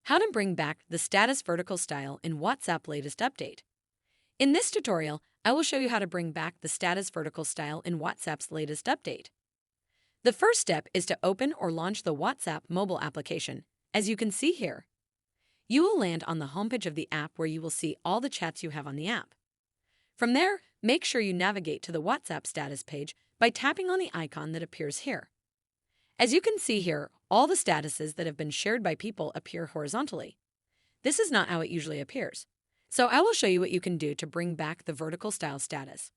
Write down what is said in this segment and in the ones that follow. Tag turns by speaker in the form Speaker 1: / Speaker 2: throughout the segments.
Speaker 1: How to bring back the status vertical style in WhatsApp latest update. In this tutorial, I will show you how to bring back the status vertical style in WhatsApp's latest update. The first step is to open or launch the WhatsApp mobile application, as you can see here. You will land on the homepage of the app where you will see all the chats you have on the app. From there, make sure you navigate to the WhatsApp status page by tapping on the icon that appears here. As you can see here, all the statuses that have been shared by people appear horizontally. This is not how it usually appears. So I will show you what you can do to bring back the vertical style status.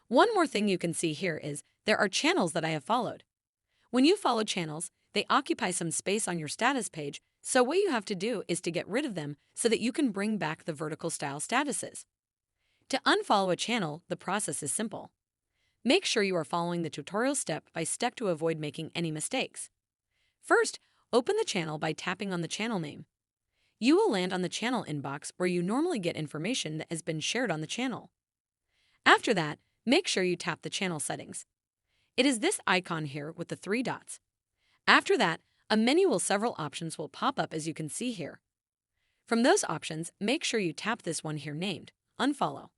Speaker 1: One more thing you can see here is there are channels that I have followed. When you follow channels, they occupy some space on your status page, so what you have to do is to get rid of them so that you can bring back the vertical style statuses. To unfollow a channel, the process is simple. Make sure you are following the tutorial step by step to avoid making any mistakes. First, open the channel by tapping on the channel name. You will land on the channel inbox where you normally get information that has been shared on the channel. After that, make sure you tap the channel settings. It is this icon here with the 3 dots. After that, a menu with several options will pop up as you can see here. From those options, make sure you tap this one here named Unfollow.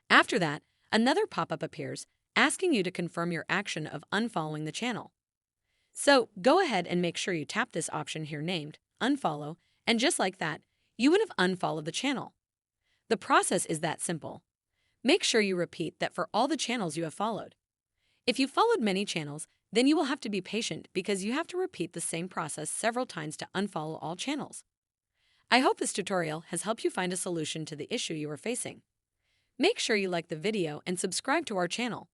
Speaker 1: After that, another pop-up appears asking you to confirm your action of unfollowing the channel. So go ahead and make sure you tap this option here named Unfollow, and just like that, you would have unfollowed the channel. The process is that simple. Make sure you repeat that for all the channels you have followed. If you followed many channels, then you will have to be patient because you have to repeat the same process several times to unfollow all channels. I hope this tutorial has helped you find a solution to the issue you are facing. Make sure you like the video and subscribe to our channel.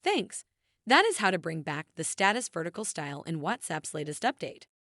Speaker 1: Thanks! That is how to bring back the status vertical style in WhatsApp's latest update.